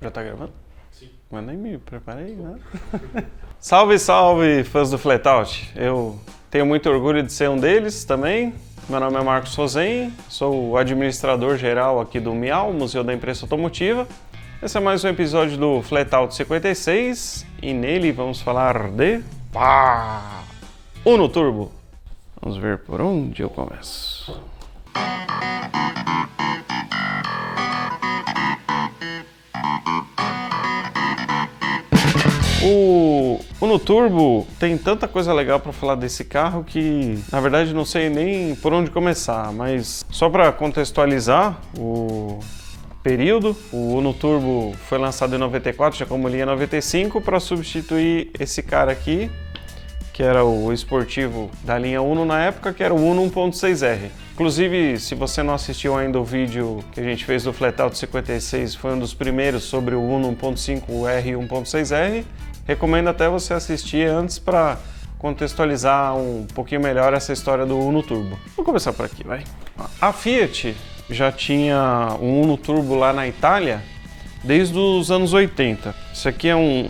Já tá gravando? Sim. Mas nem me preparei, né? Salve, salve, fãs do Flatout! Eu tenho muito orgulho de ser um deles também. Meu nome é Marcos Rosen, sou o administrador geral aqui do MIAU, Museu da Imprensa Automotiva. Esse é mais um episódio do Flatout 56 e nele vamos falar de Uno Turbo. Vamos ver por onde eu começo. O Uno Turbo tem tanta coisa legal para falar desse carro que, na verdade, não sei nem por onde começar, mas só para contextualizar o período, o Uno Turbo foi lançado em 94, já como linha 95, para substituir esse cara aqui, que era o esportivo da linha Uno na época, que era o Uno 1.6R. Inclusive, se você não assistiu ainda o vídeo que a gente fez do Flatout 56, foi um dos primeiros sobre o Uno 1.5R e 1.6R, recomendo até você assistir antes para contextualizar um pouquinho melhor essa história do Uno Turbo. Vou começar por aqui, vai. A Fiat já tinha um Uno Turbo lá na Itália desde os anos 80. Isso aqui é um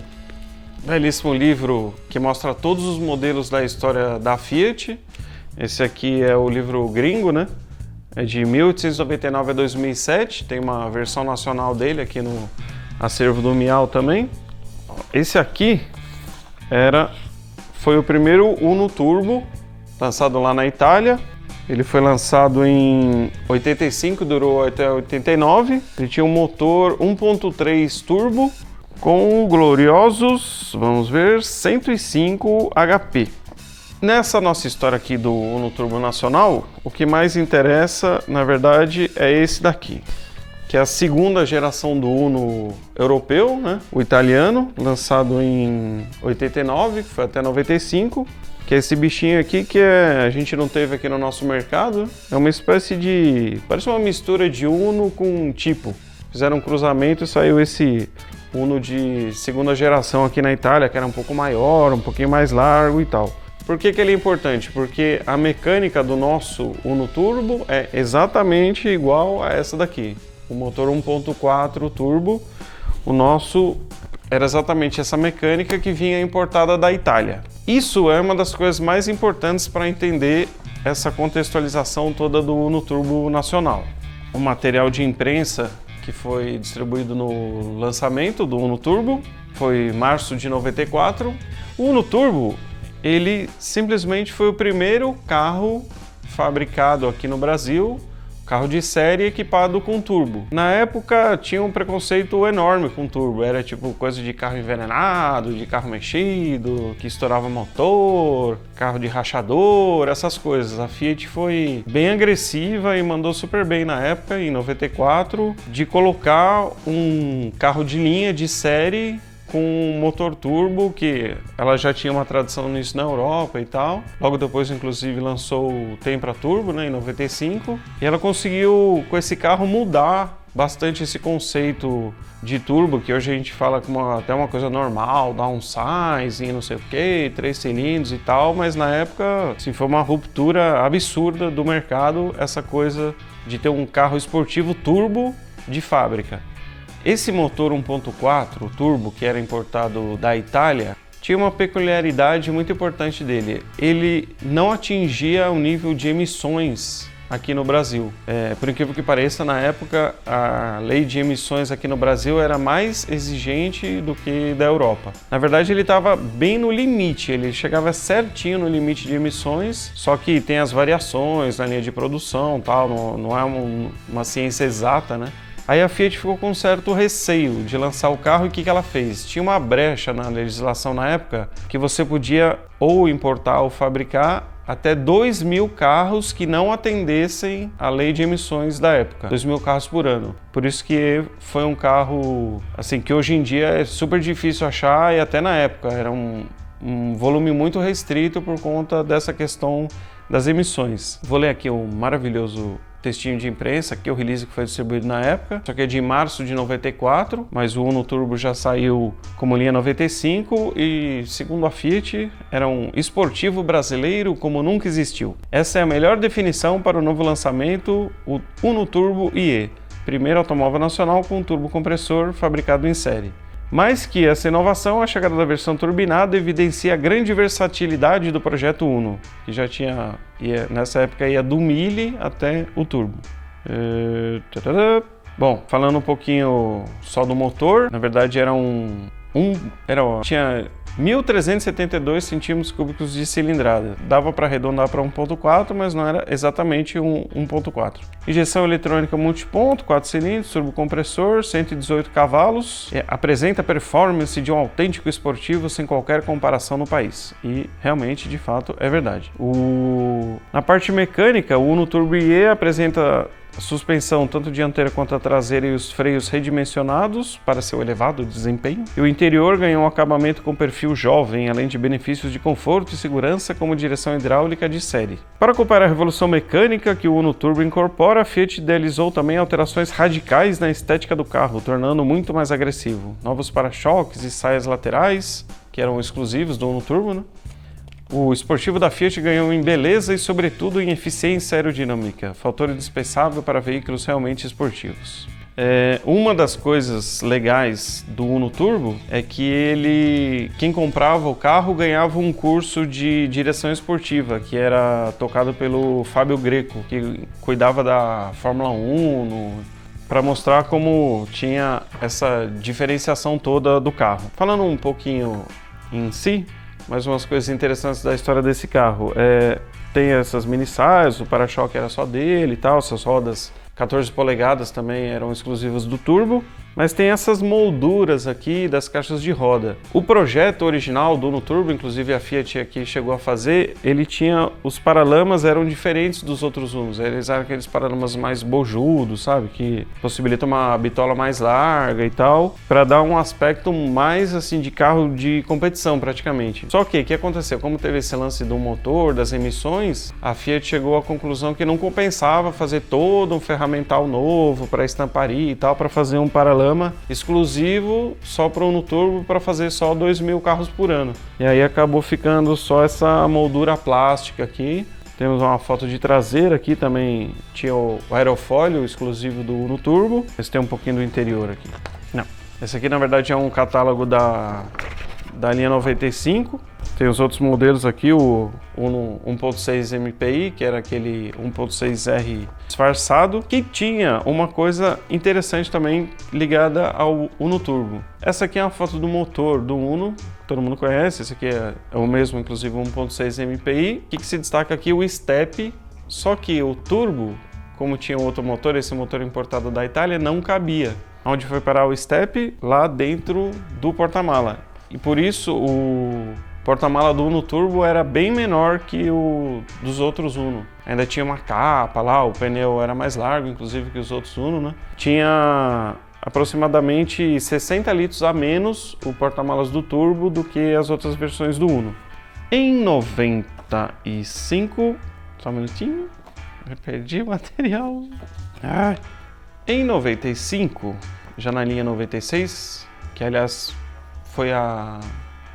belíssimo livro que mostra todos os modelos da história da Fiat. Esse aqui é o livro gringo, né? É de 1899 a 2007. Tem uma versão nacional dele aqui no acervo do MIAU também. Esse aqui foi o primeiro Uno Turbo lançado lá na Itália. Ele foi lançado em 85, durou até 89. Ele tinha um motor 1.3 turbo com gloriosos, vamos ver, 105 HP. Nessa nossa história aqui do Uno Turbo Nacional, o que mais interessa, na verdade, é esse daqui, que é a segunda geração do Uno europeu, né? O italiano, lançado em 89, que foi até 95, que é esse bichinho aqui que a gente não teve aqui no nosso mercado. É uma espécie de... parece uma mistura de Uno com tipo. Fizeram um cruzamento e saiu esse Uno de segunda geração aqui na Itália, que era um pouco maior, um pouquinho mais largo e tal. Por que ele é importante? Porque a mecânica do nosso Uno Turbo é exatamente igual a essa daqui. O motor 1.4 turbo, o nosso era exatamente essa mecânica que vinha importada da Itália. Isso é uma das coisas mais importantes para entender essa contextualização toda do Uno Turbo nacional. O material de imprensa que foi distribuído no lançamento do Uno Turbo foi em março de 94. O Uno Turbo, ele simplesmente foi o primeiro carro fabricado aqui no Brasil, carro de série equipado com turbo. Na época tinha um preconceito enorme com turbo, era tipo coisa de carro envenenado, de carro mexido, que estourava motor, carro de rachador, essas coisas. A Fiat foi bem agressiva e mandou super bem na época, em 94, de colocar um carro de linha de série com motor turbo, que ela já tinha uma tradição nisso na Europa e tal. Logo depois, inclusive, lançou o Tempra Turbo, né, em 95. E ela conseguiu, com esse carro, mudar bastante esse conceito de turbo, que hoje a gente fala como até uma coisa normal, downsize e não sei o que, 3 cilindros e tal, mas na época assim, foi uma ruptura absurda do mercado, essa coisa de ter um carro esportivo turbo de fábrica. Esse motor 1.4 turbo, que era importado da Itália, tinha uma peculiaridade muito importante dele. Ele não atingia o nível de emissões aqui no Brasil. Por incrível que pareça, na época, a lei de emissões aqui no Brasil era mais exigente do que da Europa. Na verdade, ele estava bem no limite, ele chegava certinho no limite de emissões, só que tem as variações na linha de produção, tal, não é uma ciência exata, né? Aí a Fiat ficou com um certo receio de lançar o carro e o que ela fez? Tinha uma brecha na legislação na época que você podia ou importar ou fabricar até 2.000 carros que não atendessem à lei de emissões da época, 2.000 carros por ano. Por isso que foi um carro assim que hoje em dia é super difícil achar e até na época era um volume muito restrito por conta dessa questão das emissões. Vou ler aqui o maravilhoso textinho de imprensa, aqui é o release que foi distribuído na época, só que é de março de 94, mas o Uno Turbo já saiu como linha 95 e, segundo a Fiat, era um esportivo brasileiro como nunca existiu. Essa é a melhor definição para o novo lançamento, o Uno Turbo IE. primeiro automóvel nacional com turbocompressor fabricado em série. Mais que essa inovação, a chegada da versão turbinada evidencia a grande versatilidade do projeto Uno, que já tinha, nessa época ia do mille até o turbo. Bom, falando um pouquinho só do motor, na verdade tinha 1.372 centímetros cúbicos de cilindrada. Dava para arredondar para 1.4, mas não era exatamente 1.4. Injeção eletrônica multiponto, 4 cilindros, turbocompressor, 118 cavalos. Apresenta performance de um autêntico esportivo sem qualquer comparação no país. E realmente, de fato, é verdade. Na parte mecânica, o Uno Turbo IE apresenta a suspensão tanto dianteira quanto a traseira e os freios redimensionados para seu elevado desempenho. E o interior ganhou um acabamento com perfil jovem, além de benefícios de conforto e segurança como direção hidráulica de série. Para acompanhar a revolução mecânica que o Uno Turbo incorpora, a Fiat idealizou também alterações radicais na estética do carro, tornando-o muito mais agressivo. Novos para-choques e saias laterais, que eram exclusivos do Uno Turbo, né? O esportivo da Fiat ganhou em beleza e, sobretudo, em eficiência aerodinâmica, fator indispensável para veículos realmente esportivos. Uma das coisas legais do Uno Turbo é que quem comprava o carro ganhava um curso de direção esportiva, que era tocado pelo Fábio Greco, que cuidava da Fórmula 1, para mostrar como tinha essa diferenciação toda do carro. Falando um pouquinho em si, mais umas coisas interessantes da história desse carro. Tem essas mini saias, o para-choque era só dele e tal, essas rodas 14 polegadas também eram exclusivas do turbo, mas tem essas molduras aqui das caixas de roda. O projeto original do Uno Turbo, inclusive a Fiat aqui chegou a fazer, os paralamas eram diferentes dos outros Unos. Eles eram aqueles paralamas mais bojudos, sabe? Que possibilitam uma bitola mais larga e tal, para dar um aspecto mais assim de carro de competição praticamente. Só que o que aconteceu? Como teve esse lance do motor, das emissões, a Fiat chegou à conclusão que não compensava fazer todo um ferramental novo para estamparia e tal, para fazer um paralama exclusivo só para o Uno Turbo para fazer só 2.000 carros por ano. E aí acabou ficando só essa moldura plástica aqui. Temos uma foto de traseira aqui, também tinha o aerofólio exclusivo do Uno Turbo. Esse tem um pouquinho do interior aqui. Não, esse aqui na verdade é um catálogo da linha 95. Tem os outros modelos aqui, o Uno 1.6 MPI, que era aquele 1.6R disfarçado, que tinha uma coisa interessante também ligada ao Uno Turbo. Essa aqui é uma foto do motor do Uno, todo mundo conhece, esse aqui é o mesmo, inclusive 1.6 MPI. O que se destaca aqui? O step, só que o turbo, como tinha outro motor, esse motor importado da Itália, não cabia. Onde foi parar o step? Lá dentro do porta-mala. E por isso o porta-mala do Uno Turbo era bem menor que o dos outros Uno. Ainda tinha uma capa lá, o pneu era mais largo, inclusive, que os outros Uno, né? Tinha aproximadamente 60 litros a menos o porta-malas do Turbo do que as outras versões do Uno. Em 95... Só um minutinho. Eu perdi o material. Em 95, já na linha 96, que aliás foi a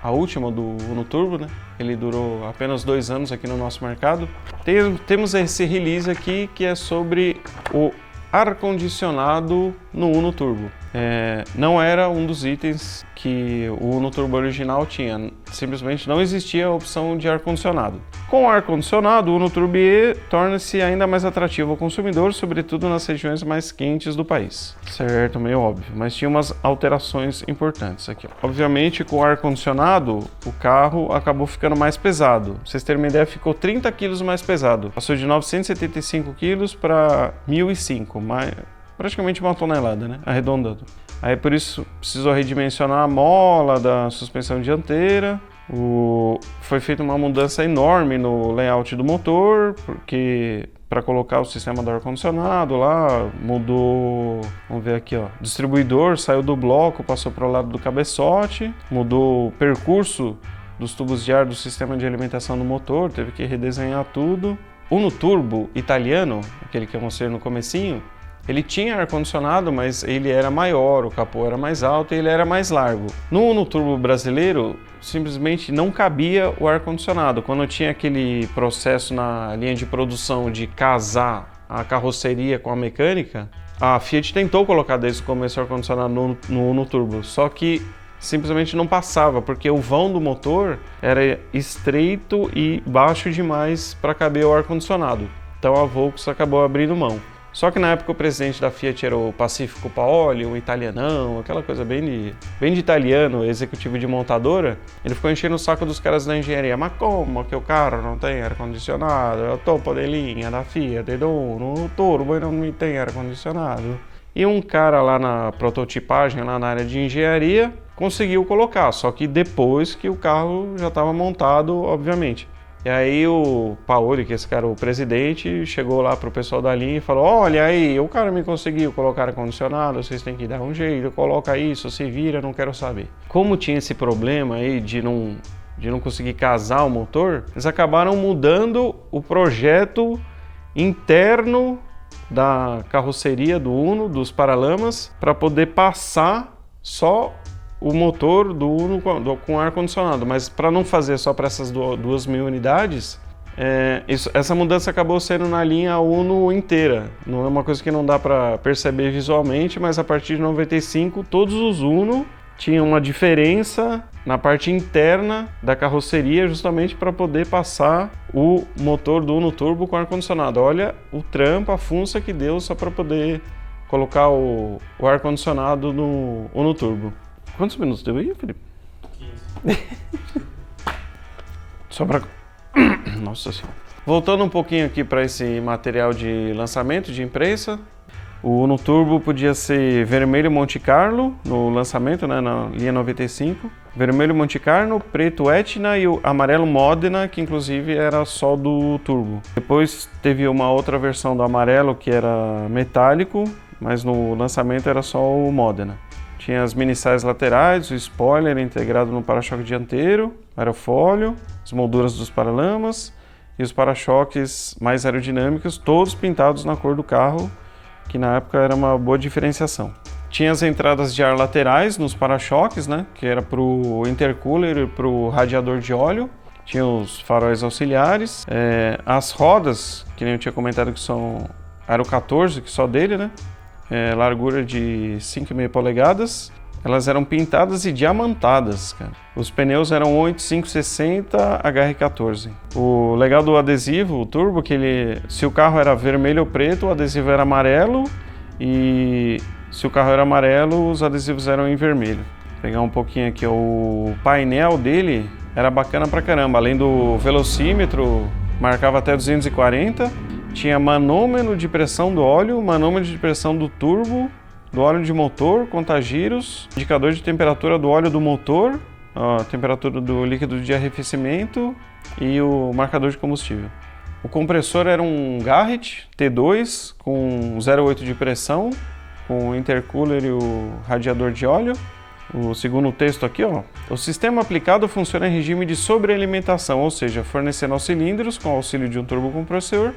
última do Uno Turbo, né? Ele durou apenas 2 anos aqui no nosso mercado. Temos esse release aqui que é sobre o ar-condicionado no Uno Turbo. Não era um dos itens que o Uno Turbo original tinha, simplesmente não existia a opção de ar-condicionado. Com o ar-condicionado, o Uno Turbo IE torna-se ainda mais atrativo ao consumidor, sobretudo nas regiões mais quentes do país. Certo, meio óbvio, mas tinha umas alterações importantes aqui. Obviamente, com o ar-condicionado, o carro acabou ficando mais pesado. Pra vocês terem uma ideia, ficou 30 kg mais pesado. Passou de 975 kg para 1.005, praticamente 1 tonelada, né? Arredondando. Aí por isso precisou redimensionar a mola da suspensão dianteira. Foi feita uma mudança enorme no layout do motor, porque para colocar o sistema do ar-condicionado lá, mudou, vamos ver aqui, ó, distribuidor saiu do bloco, passou para o lado do cabeçote, mudou o percurso dos tubos de ar do sistema de alimentação do motor, teve que redesenhar tudo. O Uno Turbo italiano, aquele que eu mostrei no comecinho, ele tinha ar-condicionado, mas ele era maior, o capô era mais alto e ele era mais largo. No Uno Turbo brasileiro, simplesmente não cabia o ar-condicionado. Quando tinha aquele processo na linha de produção de casar a carroceria com a mecânica, A Fiat tentou colocar desde o começo o ar-condicionado no Uno Turbo, só que simplesmente não passava, porque o vão do motor era estreito e baixo demais para caber o ar-condicionado. Então a Volks acabou abrindo mão. Só que na época o presidente da Fiat era o Pacifico Paoli, um italianão, aquela coisa bem de italiano, executivo de montadora. Ele ficou enchendo o saco dos caras da engenharia. Mas como que o carro não tem ar-condicionado? É o topo de linha da Fiat, do Uno, o turbo não tem ar-condicionado. E um cara lá na prototipagem, lá na área de engenharia, conseguiu colocar, só que depois que o carro já estava montado, obviamente. E aí o Paoli, que esse cara, o presidente, chegou lá pro pessoal da linha e falou: olha aí, o cara me conseguiu colocar ar-condicionado, vocês têm que dar um jeito, coloca isso, se vira, não quero saber. Como tinha esse problema aí de não conseguir casar o motor, eles acabaram mudando o projeto interno da carroceria do Uno, dos paralamas, para poder passar só o motor do Uno com ar-condicionado, mas para não fazer só para essas 2.000 unidades, essa mudança acabou sendo na linha Uno inteira. Não é uma coisa que não dá para perceber visualmente, mas a partir de 95 todos os Uno tinham uma diferença na parte interna da carroceria, justamente para poder passar o motor do Uno Turbo com ar-condicionado. Olha o trampo, a funça que deu só para poder colocar o ar-condicionado no Uno Turbo. Quantos minutos deu aí, Felipe? 15. Só pra... Nossa Senhora. Voltando um pouquinho aqui para esse material de lançamento de imprensa. O Uno Turbo podia ser vermelho Monte Carlo no lançamento, né, na linha 95. Vermelho Monte Carlo, preto Etna e o amarelo Modena, que inclusive era só do Turbo. Depois teve uma outra versão do amarelo que era metálico, mas no lançamento era só o Modena. Tinha as mini-saias laterais, o spoiler integrado no para-choque dianteiro, aerofólio, as molduras dos paralamas e os para-choques mais aerodinâmicos, todos pintados na cor do carro, que na época era uma boa diferenciação. Tinha as entradas de ar laterais nos para-choques, né, que era para o intercooler e para o radiador de óleo. Tinha os faróis auxiliares, as rodas, que nem eu tinha comentado que são aro 14, que só dele, né? Largura de 5,5 polegadas, elas eram pintadas e diamantadas, cara. Os pneus eram 8,560 HR14. O legal do adesivo, o turbo, que se o carro era vermelho ou preto, o adesivo era amarelo, e se o carro era amarelo, os adesivos eram em vermelho. Vou pegar um pouquinho aqui, o painel dele era bacana pra caramba, além do velocímetro, marcava até 240. Tinha manômetro de pressão do óleo, manômetro de pressão do turbo, do óleo de motor, contagiros, indicador de temperatura do óleo do motor, a temperatura do líquido de arrefecimento e o marcador de combustível. O compressor era um Garrett T2 com 0,8 de pressão, com o intercooler e o radiador de óleo. O segundo texto aqui, ó. O sistema aplicado funciona em regime de sobrealimentação, ou seja, fornecendo aos cilindros, com auxílio de um turbocompressor,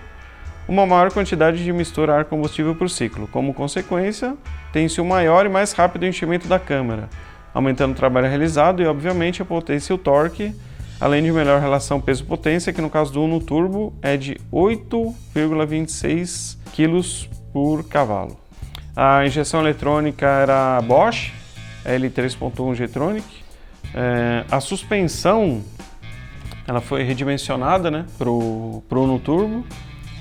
uma maior quantidade de mistura ar-combustível por ciclo. Como consequência, tem-se um maior e mais rápido enchimento da câmara, aumentando o trabalho realizado e, obviamente, a potência e o torque, além de melhor relação peso-potência, que no caso do Uno Turbo é de 8,26 kg por cavalo. A injeção eletrônica era Bosch, L3.1 G-Tronic. A suspensão ela foi redimensionada, né, pro Uno Turbo,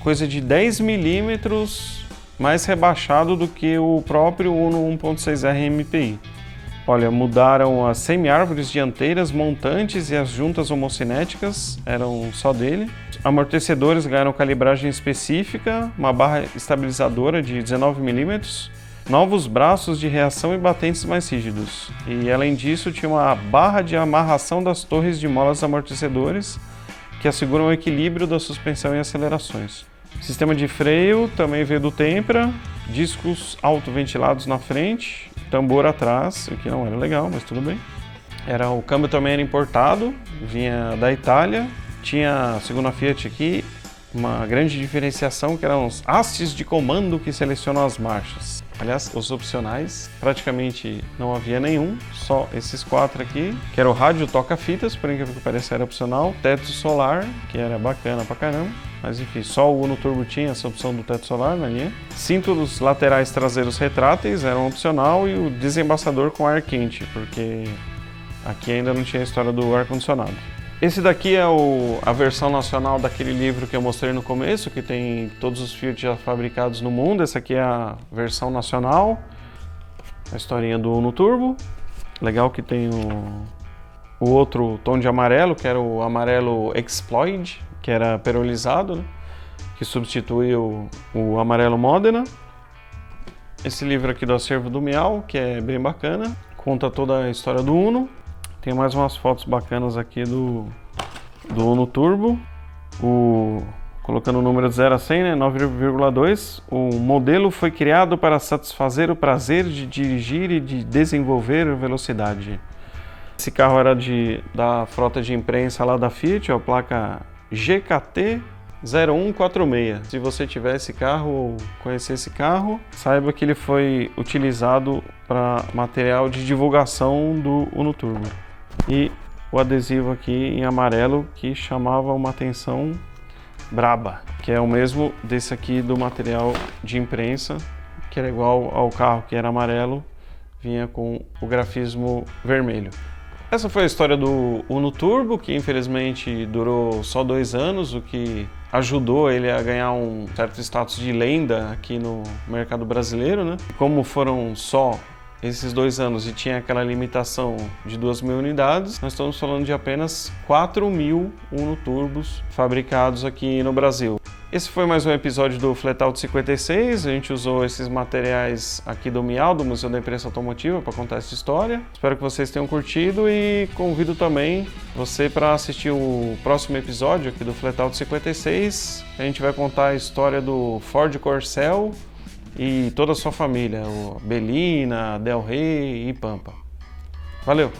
coisa de 10 milímetros mais rebaixado do que o próprio Uno 1.6R MPI. Olha, mudaram as semi-árvores dianteiras, montantes e as juntas homocinéticas, eram só dele. Amortecedores ganharam calibragem específica, uma barra estabilizadora de 19 milímetros, novos braços de reação e batentes mais rígidos. E além disso, tinha uma barra de amarração das torres de molas amortecedores, que asseguram o equilíbrio da suspensão e acelerações. O sistema de freio também veio do Tempra, discos autoventilados na frente, tambor atrás, o que não era legal, mas tudo bem. O câmbio também era importado, vinha da Itália. Tinha, segundo a Fiat aqui, uma grande diferenciação que eram os hastes de comando que selecionam as marchas. Aliás, os opcionais, praticamente não havia nenhum, só esses 4 aqui, que era o rádio toca-fitas, por incrível que pareça era opcional, teto solar, que era bacana pra caramba, mas enfim, só o Uno Turbo tinha essa opção do teto solar na linha. Cintos laterais traseiros retráteis eram opcional e o desembaçador com ar quente, porque aqui ainda não tinha a história do ar-condicionado. Esse daqui é a versão nacional daquele livro que eu mostrei no começo, que tem todos os Fiat já fabricados no mundo. Essa aqui é a versão nacional, a historinha do Uno Turbo. Legal que tem o outro tom de amarelo, que era o amarelo Exploid, que era perolizado, né? Que substitui o amarelo Modena. Esse livro aqui do acervo do Miau, que é bem bacana, conta toda a história do Uno. Tem mais umas fotos bacanas aqui do Uno Turbo, colocando o número de 0 a 100, né, 9,2. O modelo foi criado para satisfazer o prazer de dirigir e de desenvolver velocidade. Esse carro era da frota de imprensa lá da Fiat, a placa GKT 0146. Se você tiver esse carro ou conhecer esse carro, saiba que ele foi utilizado para material de divulgação do Uno Turbo. E o adesivo aqui em amarelo que chamava uma atenção braba, que é o mesmo desse aqui do material de imprensa, que era igual ao carro que era amarelo, vinha com o grafismo vermelho. Essa foi a história do Uno Turbo, que infelizmente durou só 2 anos, o que ajudou ele a ganhar um certo status de lenda aqui no mercado brasileiro, né? Como foram só esses 2 anos e tinha aquela limitação de 2.000 unidades, nós estamos falando de apenas 4.000 Uno Turbos fabricados aqui no Brasil. Esse foi mais um episódio do Flatout 56, a gente usou esses materiais aqui do Miau, do Museu da Imprensa Automotiva, para contar essa história. Espero que vocês tenham curtido e convido também você para assistir o próximo episódio aqui do Flatout 56. A gente vai contar a história do Ford Corcel e toda a sua família, o Belina, Del Rey e Pampa. Valeu!